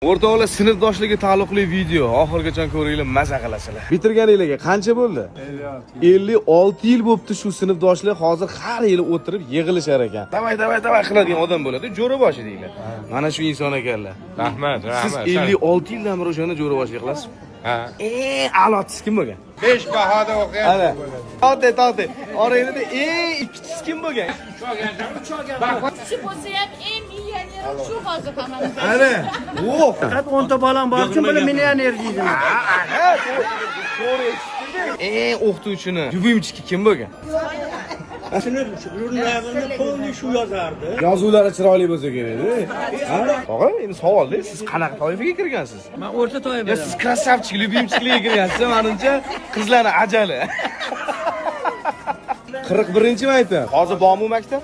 O'rtoqlar, sinfdoshligi taalluqli video oxirigacha ko'ringlar, maza qilasizlar. Bitirganingizga qancha bo'ldi? 56 yil bo'libdi shu sinfdoshlar hozir har yili o'tirib yig'ilishar ekan. Davay qiladigan odam bo'ladi, jo'raboshi deylar. Mana shu inson ekanlar. Rahmat. Siz 56 yildan beri o'shani jo'raboshi qilasiz. Ha. A'lotisiz kim bo'lgan? 5 bahoda o'qigan. Ana. To'te. Orangizda ikkisi kim bo'lgan? Shu bo'lsa ham eng millioner shu hozir hammamiz. Ana. O. Faqat 10 ta balam bor uchun buni millioner deydi. O'qituvchini yubimchiki kim bo'lgan? Jurnallarni polni shu yozardi. Yozuvlari chiroyli bo'lsa kerak. Tog'a, endi savolda siz qanaqa toifaga kirgansiz? Men o'rta toifa. Siz krasavchik, lyubimchiklarga kirgansiz, menimcha qizlarning ajali. 41-mi aytdim? Hozir bormi maktab?